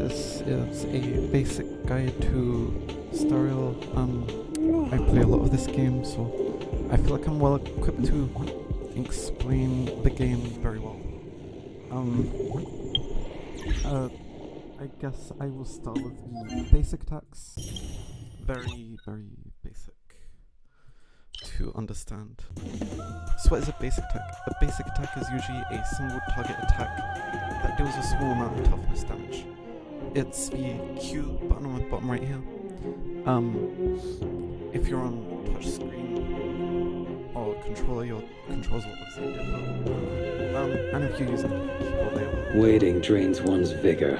This is a basic guide to Stereo. I play a lot of this game, so I feel like I'm well equipped to explain the game very well. I guess I will start with the basic attacks. Very, very basic to understand. So what is a basic attack? A basic attack is usually a single target attack that deals a small amount of toughness damage. It's the Q button on the bottom right here. If you're on touch screen or controller, your controls will obviously differ. And if you're using keyboard, they will. Waiting drains one's vigor.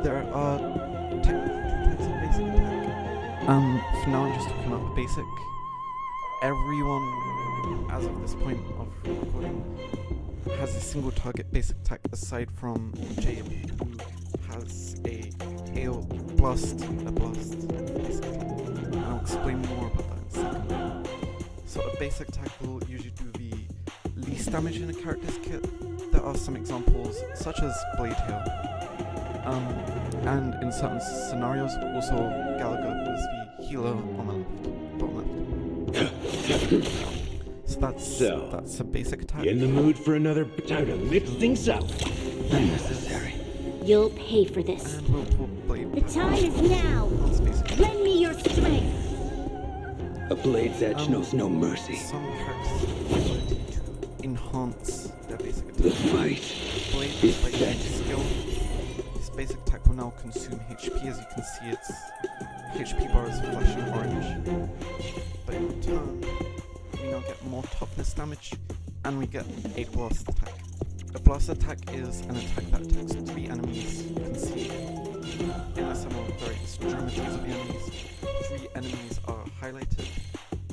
There are technically two types of basic attack. For now I'm just talking about the basic. Everyone, as of this point of recording, has a single target basic attack aside from Jade, who has a blast basic attack. And I'll explain more about that in a second. So a basic attack will usually do the least damage in a character's kit. There are some examples, such as Blade here. And in certain scenarios, also Gallagher, who is the healer on the bottom left. So that's a basic attack. In the mood for another time to mix things up. Unnecessary. You'll pay for this. And we'll Blade. The time is now. Lend me your strength. A blade's edge knows no mercy. Some characters have the ability to enhance their basic attack. The fight Blade is like set. skill. This basic attack will now consume HP. As you can see, its HP bar is flashing orange. But in return, we now get more toughness damage, and we get a blast attack. A blast attack is an attack that attacks 3 enemies. You can see in the some of the very extremities of the enemies. 3 enemies are highlighted,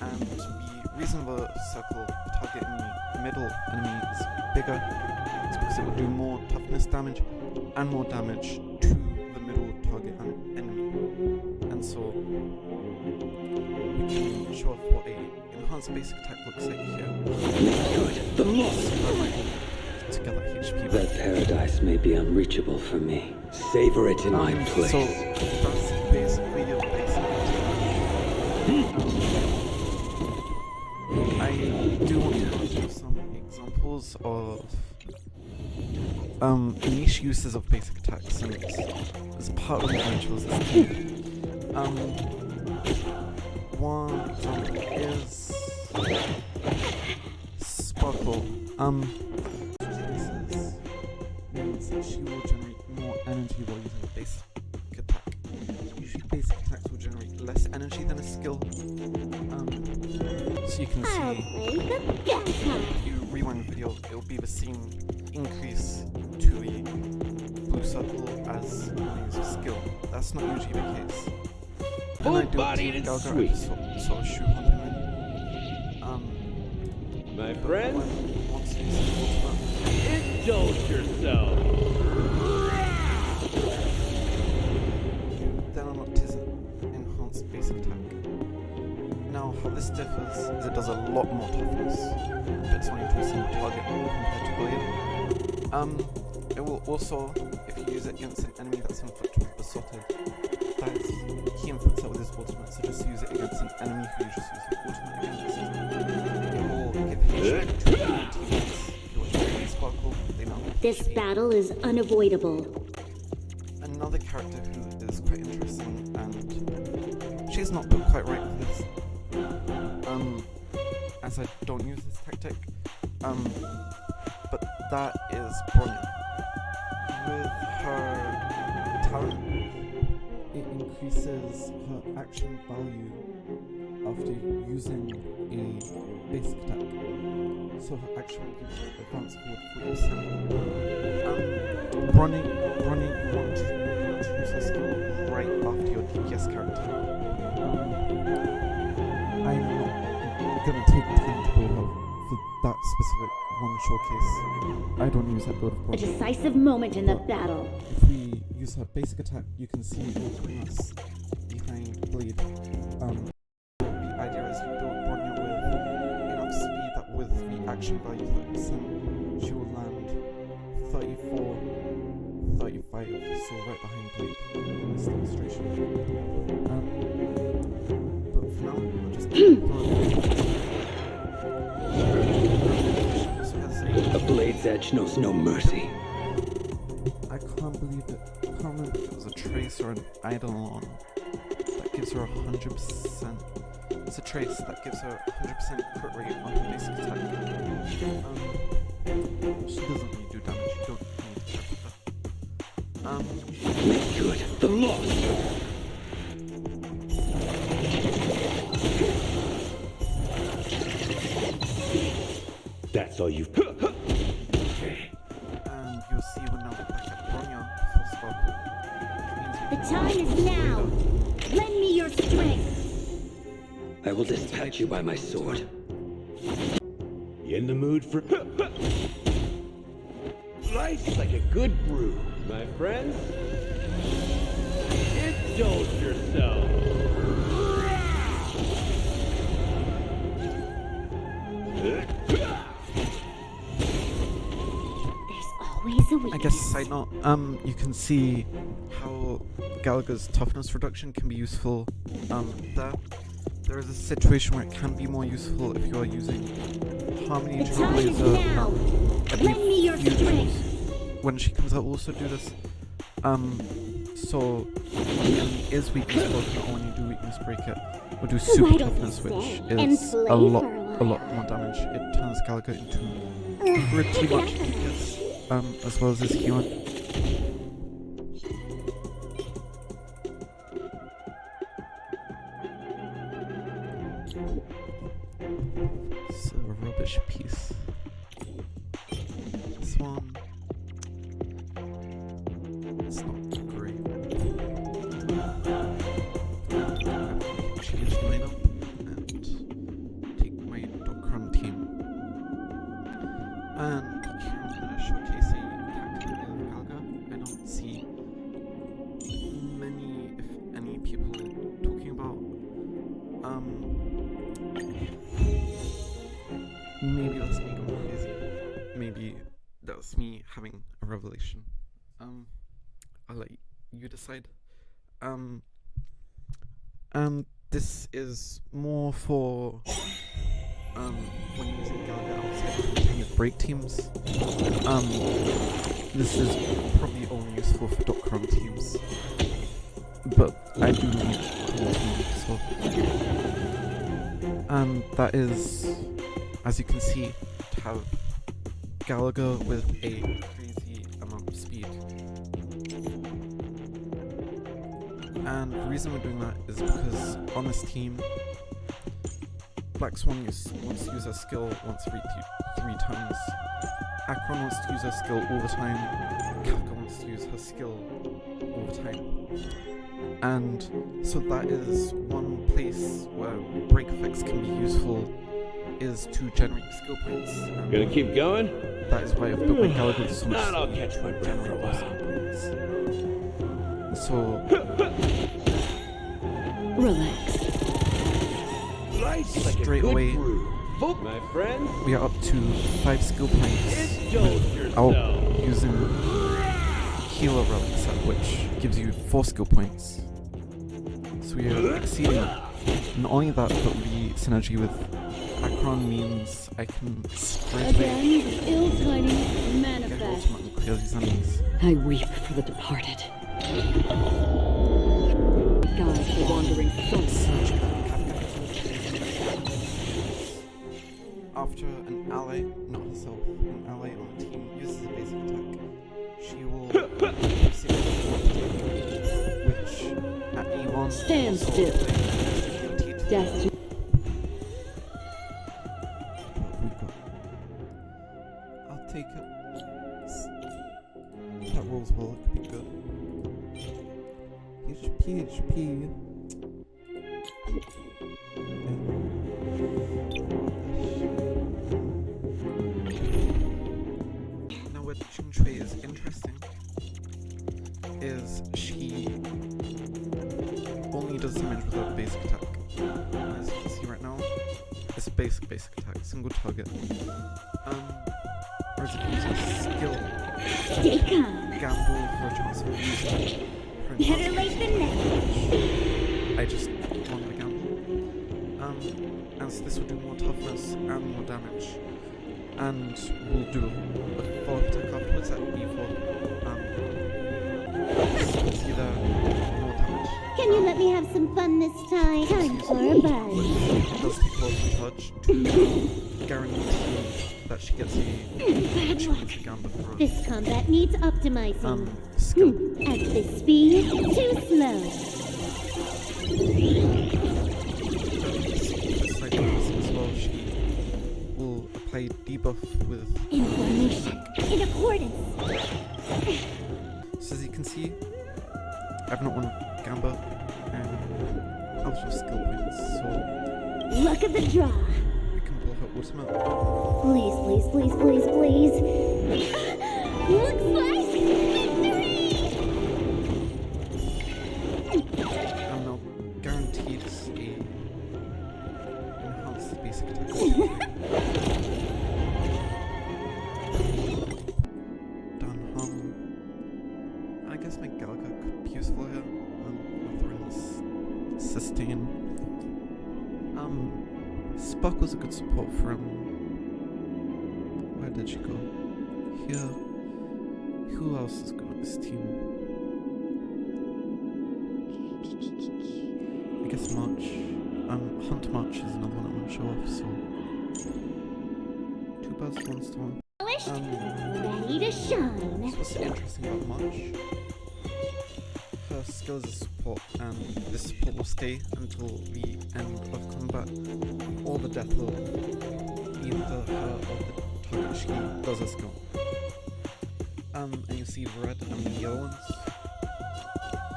and the reason the circle targeting the middle enemy is bigger is because it will do more toughness damage and more damage to the middle target enemy. And so we can show off what a enhanced basic attack looks like here. Good. The loss. Together HP. That paradise may be unreachable for me. Savor it in my place. So that's basically your basic attack. I do want to show some examples of niche uses of basic attacks, since as part of the eventuals this game. One example is Sparkle. Means that she will generate more energy while using a basic attack. Usually basic attacks will generate less energy than a skill. So you can see, if you rewind the video, it will be the same increase to the blue circle as when you use a skill. That's not usually the case. And I do it to Gallagher, I just sort of shoehorn him in. My friend, Once you use the ultimate, indulge yourself. then unlock his enhanced basic attack. Now, how this differs is it does a lot more toughness, but it's only to a single target compared to Blade. It will also, if you use it against an enemy that's inflicted with Besotted, that is, he inflicts it with his ultimate, so just use it against an enemy who you just use the ultimate against. It will give HP to your teammates. Sparkle, they now have This HP. battle is unavoidable. Another character who is quite interesting, and she's not built quite right for this, as I don't use this tactic, but that is Bronya. With her talent, it increases her action value after using a basic attack. So her action will advance forward 40%. Bronya, you want to use her skill right after your DPS character. I'm not gonna take time to build her for that specific one showcase. I don't use that build of A Bronya. decisive moment in the battle. If we use her basic attack, you can see it will bring us behind Blade. The idea is you build Bronya with enough speed that with the action value 30%, she will land 34, 35, 35, so right behind Blade in this demonstration. But for now, I'll just keep going. A blade's edge knows no mercy. I can't believe it. I can't remember if it was a trace or an eidolon that gives her 100%. It's a trace that gives her 100% crit rate on her basic attack. She doesn't really do damage. You don't need to check with that. Make good the loss. That's all you've. And you'll see when I look back at Bronya before Sparkle. The time is now. Lend me your strength. I will dispatch you by my sword. You in the mood for. Life's like a good brew, my friends. Indulge yourself. There's always a weakness. I guess side note, you can see how Gallagher's toughness reduction can be useful there. There is a situation where it can be more useful if you are using Harmony The time is Trailblazer. now. I Lend me your believe strength. when she comes out also do this. So when the enemy is weakness broken or when you do weakness break it, or do super Why don't toughness, you which stay is and a play lot for a while? more damage. It turns Gallagher into pretty much weakness, as well as his healing. It's a rubbish piece. This one, it's not great. Change the lineup and take my Dokram team. And here I'm gonna showcase a tactic of Galga. I don't see many, if any, people talking about. Maybe that's me going crazy. Maybe that's me having a revelation. I'll let you decide. And this is more for when using Gallagher outside of intended break teams. This is probably only useful for Dokram teams, but I do need cool teams, so. And that is, as you can see, to have Gallagher with a crazy amount of speed. And the reason we're doing that is because on this team, Black Swan wants to use her skill once every 3 times. Akron wants to use her skill all the time. Kafka wants to use her skill all the time. And so that is one place where break effects can be useful, is to generate skill points. Gonna keep going? That is why I've built my Gallagher to so much Not I'll catch my breath for a generate those while. skill points. So Relax. Life's like Straight a good away. brew. Vote, my friends. we are up to 5 skill points Indulge without yourself. using Healer Relic set, which gives you 4 skill points. So we are exceeding it. Not only that, but the synergy with Akron means I can straight away Again, the ill tidings get her manifest. ultimate and clear these enemies. I weep for the departed. God, the wandering souls. After an ally, not herself, an ally on the team uses a basic attack, she will receive a which at E1 Stand also still. plays Death to What we got? I'll take it. That rolls well, it could be good. HP. Now where Ching-Chui is interesting is she only does damage with her basic attack. As you can see right now, it's a basic attack, single target. Whereas if you use a skill, Stay calm. gamble for a chance of using her Better late than never. I just wanted to gamble. And so this will do more toughness and more damage. And we'll do a follow-up attack afterwards at E4. It's either more damage. Can you let me have some fun this time? Time for a buzz. It does take a lot of charge to guarantee that she gets a chance to gamble for This combat needs optimizing. skill. At this speed, too slow. Slight debuff as well. She will apply debuff with. Information in accordance. So as you can see, I've not won Gamba and helps with skill points, so Luck of the draw. we can pull her ultimate. Please, please, please, please, please. Looks like victory! I'm now guaranteed a enhanced basic attack. Done hum. I guess my Galaga could be useful here. I'll throw in this sustain. Spuck was a good support for him. Where did she go? Here. Who else is good on this team? I guess March. Hunt March is another one I want to show off, so 2 birds, 1 stone. Polished, So ready to shine. what's interesting about March? Her skill is a support, and this support will stay until the end of combat. All the death will either her or the target she does a skill. And you see the red and the yellow ones.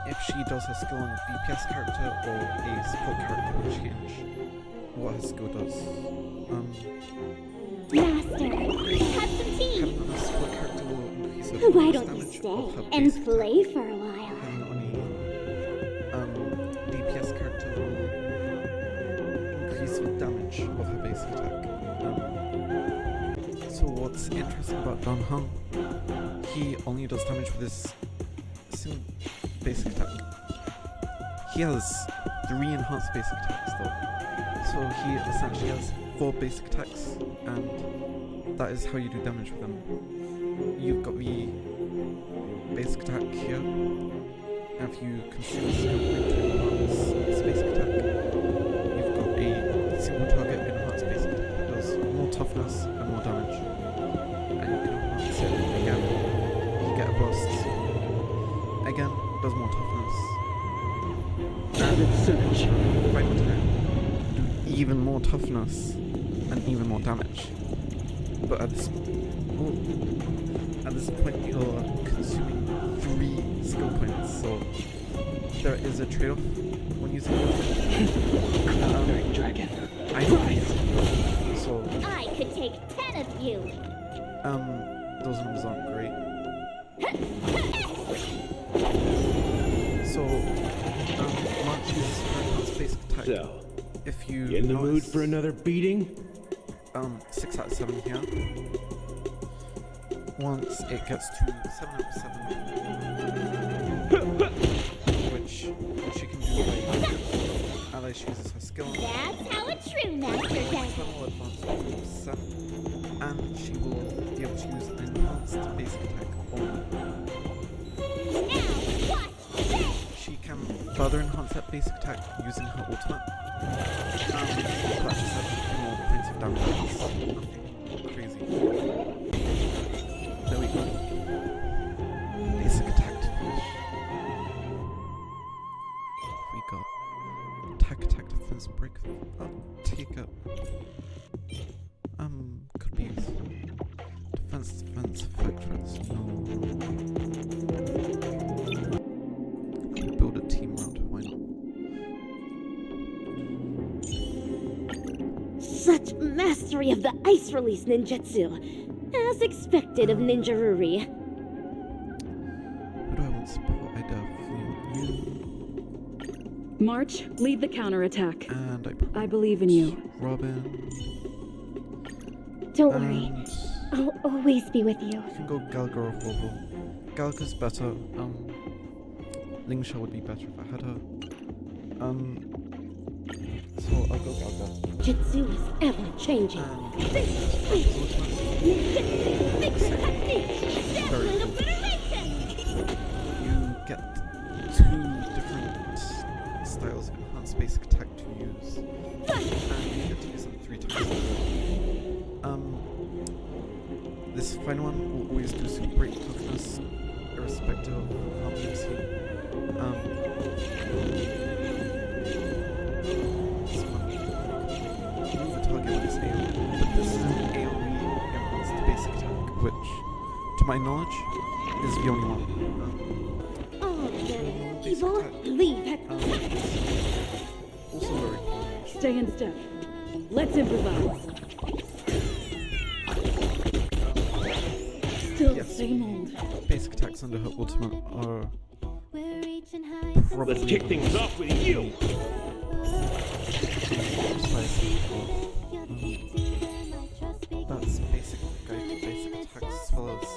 If she does her skill on a DPS character or a support character, will change what her skill does. Master, have some tea. Having on a support character will increase her Why bonus don't you damage of stay her and base attack. play for a while? Having on a DPS character will increase the damage of her basic attack. So what's interesting about Don Hung, he only does damage with his single basic attack. He has 3 enhanced basic attacks though. So he essentially has 4 basic attacks, and that is how you do damage with him. You've got the basic attack here, and if you consume a skill point to enhance this basic attack, you've got a single target enhanced basic attack that does more toughness and more damage. And you can enhance it again. You get a burst. Again, does more toughness. Added surge. Final time, do even more toughness and even more damage. But at this point you're consuming 3 skill points, so there is a trade-off when using it. Dragon. I know. So I could take 10 of you. those numbers aren't great. So March uses her enhanced basic attack. So, If you in the mood notice, for another beating? 6 out of 7 here. Once it gets to 7 out of 7, which she can do by ally she uses her skill on That's how a true master does it. internal advance 50%, and she will be able to use an enhanced basic attack only. Now, watch this. She can further enhance that basic attack using her ultimate. That just has a few more points of damage. It's nothing crazy. There we go. Basic attack to finish. We got attack, defense, break. I'll take it. Could be used. Defense, effect threats. No. Build a team round. Why not? Such mastery of the ice release ninjutsu, as expected of Ninja Ruri. Who do I want support? I definitely want you. March, lead the counterattack. And I probably I believe in you. Robin. Don't worry. And I'll always be with you. you can go Galgar or Hobo. Galga's better. Lingsha would be better if I had her. So I'll go Galga. Jitsu is ever changing. Very cool. You get 2 different styles of enhanced basic attack to use. And you get to use them 3 times. This final one will always do some great toughness, irrespective of how many you see. This one, move a target with this AoE, but this is an AoE enhanced basic attack, which, to my knowledge, is the only one. Oh, he Basic won't attack. leave it. Also very cool. Stay in step. Let's improvise. Still Yes. same old. Basic attacks under her ultimate are probably Let's kick things off with you. That's basic guide to basic attacks as well as